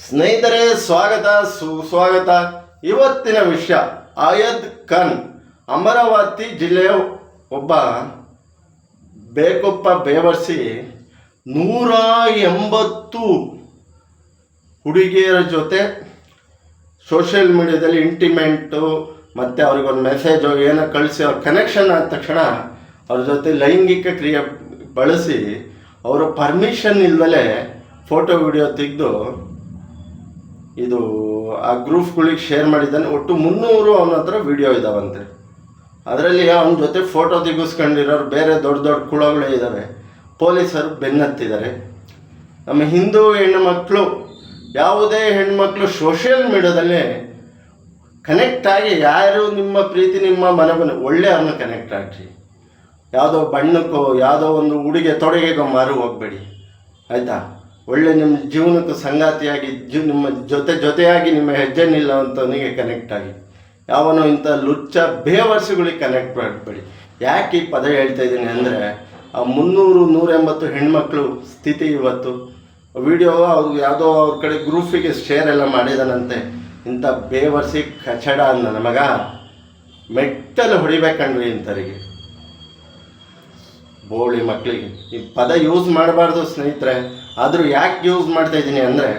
ಸ್ನೇಹಿತರೆ, ಸ್ವಾಗತ ಸುಸ್ವಾಗತ. ಇವತ್ತಿನ ವಿಷಯ ಆಯದ್ ಖಾನ್, ಅಮರಾವತಿ ಜಿಲ್ಲೆಯ ಒಬ್ಬ ಬೇಕೊಪ್ಪ ಬೇವರ್ಸಿ 180 ಹುಡುಗಿಯರ ಜೊತೆ ಸೋಷಿಯಲ್ ಮೀಡಿಯಾದಲ್ಲಿ ಇಂಟಿಮೆಂಟು ಮತ್ತು ಅವ್ರಿಗೊಂದು ಮೆಸೇಜು ಏನೋ ಕಳಿಸಿ ಅವ್ರ ಕನೆಕ್ಷನ್ ಆದ ತಕ್ಷಣ ಅವ್ರ ಜೊತೆ ಲೈಂಗಿಕ ಕ್ರಿಯೆ ಬಳಸಿ ಅವರ ಪರ್ಮಿಷನ್ ಇಲ್ದಲೇ ಫೋಟೋ ವಿಡಿಯೋ ತೆಗೆದು ಇದು ಆ ಗ್ರೂಪ್ಗಳಿಗೆ ಶೇರ್ ಮಾಡಿದ್ದಾನೆ. ಒಟ್ಟು 300 ಅವನ ಹತ್ರ ವಿಡಿಯೋ ಇದ್ದಾವಂತೆ. ಅದರಲ್ಲಿ ಅವನ ಜೊತೆ ಫೋಟೋ ತೆಗೆಸ್ಕೊಂಡಿರೋರು ಬೇರೆ ದೊಡ್ಡ ದೊಡ್ಡ ಕುಳಗಳೇ ಇದ್ದಾವೆ. ಪೊಲೀಸರು ಬೆನ್ನತ್ತಿದ್ದಾರೆ. ನಮ್ಮ ಹಿಂದೂ ಹೆಣ್ಣುಮಕ್ಕಳು, ಯಾವುದೇ ಹೆಣ್ಮಕ್ಳು ಸೋಷಿಯಲ್ ಮೀಡಿಯಾದಲ್ಲಿ ಕನೆಕ್ಟ್ ಆಗಿ, ಯಾರು ನಿಮ್ಮ ಪ್ರೀತಿ ನಿಮ್ಮ ಮನೆ ಒಳ್ಳೆ ಅವ್ರನ್ನ ಕನೆಕ್ಟ್ ಆಗ್ರಿ. ಯಾವುದೋ ಬಣ್ಣಕ್ಕೋ ಯಾವುದೋ ಒಂದು ಉಡುಗೆ ತೊಡುಗೆಗೋ ಮಾರು ಹೋಗಬೇಡಿ, ಆಯಿತಾ? ಒಳ್ಳೆ ನಿಮ್ಮ ಜೀವನಕ್ಕೆ ಸಂಗಾತಿಯಾಗಿ ನಿಮ್ಮ ಜೊತೆಯಾಗಿ ನಿಮ್ಮ ಹೆಜ್ಜೆ ನಿಲ್ಲುವಂಥವನಿಗೆ ಕನೆಕ್ಟ್ ಆಗಿ. ಯಾವನೋ ಇಂಥ ಲುಚ್ಚ ಬೇವರ್ಸಿಗಳಿಗೆ ಕನೆಕ್ಟ್ ಮಾಡಬೇಡಿ. ಯಾಕೆ ಈ ಪದ ಹೇಳ್ತಾ ಇದ್ದೀನಿ ಅಂದರೆ, ಆ 180 ಹೆಣ್ಮಕ್ಳು ಸ್ಥಿತಿ ಇವತ್ತು ವಿಡಿಯೋ ಅವ್ರು ಯಾವುದೋ ಅವ್ರ ಕಡೆ ಗ್ರೂಪಿಗೆ ಶೇರ್ ಎಲ್ಲ ಮಾಡಿದಾನಂತೆ. ಇಂಥ ಬೇವರ್ಸಿ ಕಚಡ ಅಂದ ನಮಗ ಮೆಟ್ಟಲು ಹೊಡಿಬೇಕಂಡ್ರಿ ಇಂಥವರಿಗೆ, ಬೋಳಿ ಮಕ್ಕಳಿಗೆ. ಈ ಪದ ಯೂಸ್ ಮಾಡಬಾರ್ದು ಸ್ನೇಹಿತರೆ. ಆದರೂ ಯಾಕೆ ಯೂಸ್ ಮಾಡ್ತಾಯಿದ್ದೀನಿ ಅಂದರೆ,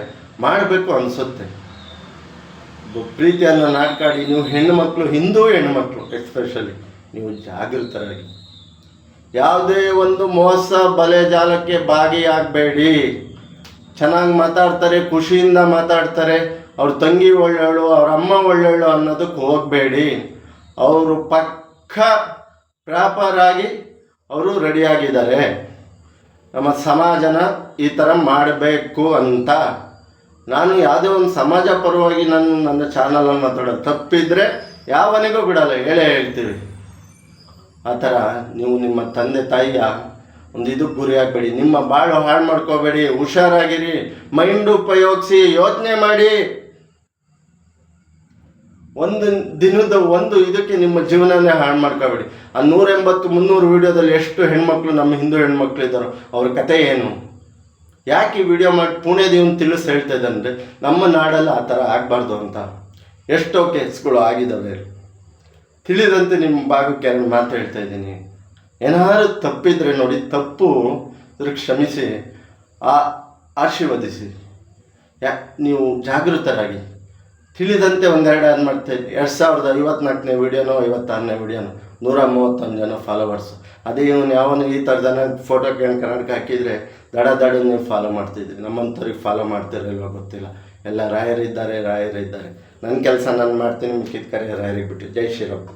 ಮಾಡಬೇಕು ಅನಿಸುತ್ತೆ. ಪ್ರೀತಿಯನ್ನು ನಾಟ್ಕಾಡಿ ನೀವು ಹೆಣ್ಣುಮಕ್ಕಳು, ಹಿಂದೂ ಹೆಣ್ಣುಮಕ್ಕಳು ಎಸ್ಪೆಷಲಿ, ನೀವು ಜಾಗೃತರಾಗಿ. ಯಾವುದೇ ಒಂದು ಮೋಸ ಬಲೆ ಜಾಲಕ್ಕೆ ಭಾಗಿಯಾಗಬೇಡಿ. ಚೆನ್ನಾಗಿ ಮಾತಾಡ್ತಾರೆ, ಖುಷಿಯಿಂದ ಮಾತಾಡ್ತಾರೆ, ಅವ್ರ ತಂಗಿ ಒಳ್ಳೆಯವಳು, ಅವ್ರ ಅಮ್ಮ ಒಳ್ಳೆಯವಳು ಅನ್ನೋದಕ್ಕೆ ಹೋಗಬೇಡಿ. ಅವರು ಪಕ್ಕ ಪ್ರಾಪರಾಗಿ ಅವರು ರೆಡಿಯಾಗಿದ್ದಾರೆ. ನಮ್ಮ ಸಮಾಜನ ಈ ಥರ ಮಾಡಬೇಕು ಅಂತ. ನಾನು ಯಾವುದೇ ಒಂದು ಸಮಾಜ ಪರವಾಗಿ ನನ್ನ ಚಾನಲನ್ನು ಮಾತಾಡೋದು ತಪ್ಪಿದರೆ ಯಾವನಿಗೂ ಬಿಡಲ್ಲ, ಹೇಳ್ತೀವಿ. ಆ ಥರ ನೀವು ನಿಮ್ಮ ತಂದೆ ತಾಯಿಯ ಒಂದು ಇದಕ್ಕೆ ಗುರಿ ಆಗಬೇಡಿ. ನಿಮ್ಮ ಬಾಳು ಹಾಳು ಮಾಡ್ಕೋಬೇಡಿ. ಹುಷಾರಾಗಿರಿ, ಮೈಂಡ್ ಉಪಯೋಗಿಸಿ, ಯೋಚನೆ ಮಾಡಿ. ಒಂದು ದಿನದ ಒಂದು ಇದಕ್ಕೆ ನಿಮ್ಮ ಜೀವನನೇ ಹಾಳು ಮಾಡ್ಕೋಬೇಡಿ. ಆ 180-300 ವಿಡಿಯೋದಲ್ಲಿ ಎಷ್ಟು ಹೆಣ್ಮಕ್ಳು, ನಮ್ಮ ಹಿಂದೂ ಹೆಣ್ಮಕ್ಳು ಇದ್ದಾರೋ ಅವ್ರ ಕತೆ ಏನು? ಯಾಕೆ ಈ ವಿಡಿಯೋ ಮಾಡಿ ಪುಣ್ಯದೇವನ್ ತಿಳಿಸಿ ಹೇಳ್ತಾ ಇದ್ದಂದರೆ, ನಮ್ಮ ನಾಡಲ್ಲಿ ಆ ಥರ ಆಗಬಾರ್ದು ಅಂತ ಎಷ್ಟೋ ಕೇಸ್ಗಳು ಆಗಿದ್ದಾವೆ. ತಿಳಿದಂತೆ ನಿಮ್ಮ ಭಾಗಕ್ಕೆ ಎರಡು ಮಾತು ಹೇಳ್ತಾ ಇದ್ದೀನಿ. ಏನಾದ್ರು ತಪ್ಪಿದರೆ ನೋಡಿ, ತಪ್ಪು ಇದ್ರ ಕ್ಷಮಿಸಿ, ಆಶೀರ್ವದಿಸಿ. ನೀವು ಜಾಗೃತರಾಗಿ. ತಿಳಿದಂತೆ ಒಂದೆರಡು ಏನು ಮಾಡ್ತಾಯಿದ್ವಿ. 2054ನೇ ವಿಡಿಯೋನೋ 56ನೇ ವಿಡಿಯೋನೋ 131 ಜನ ಫಾಲೋವರ್ಸು. ಅದೇ ಇವನು ಯಾವನು ಈ ಥರದನ್ನ ಫೋಟೋ ಕರ್ನಾಟಕ ಹಾಕಿದರೆ ದಡ ನೀವು ಫಾಲೋ ಮಾಡ್ತಿದ್ರಿ. ನಮ್ಮಂಥವ್ರಿಗೆ ಫಾಲೋ ಮಾಡ್ತಿರಲ್ವ ಗೊತ್ತಿಲ್ಲ. ಎಲ್ಲ ರಾಯರಿದ್ದಾರೆ. ನನ್ನ ಕೆಲಸ ನಾನು ಮಾಡ್ತೀನಿ, ಮಿಕ್ಕಿದ ಕರೆ ರಾಯರಿಗೆ ಬಿಟ್ಟು. ಜೈ ಶ್ರೀರಾಮ್.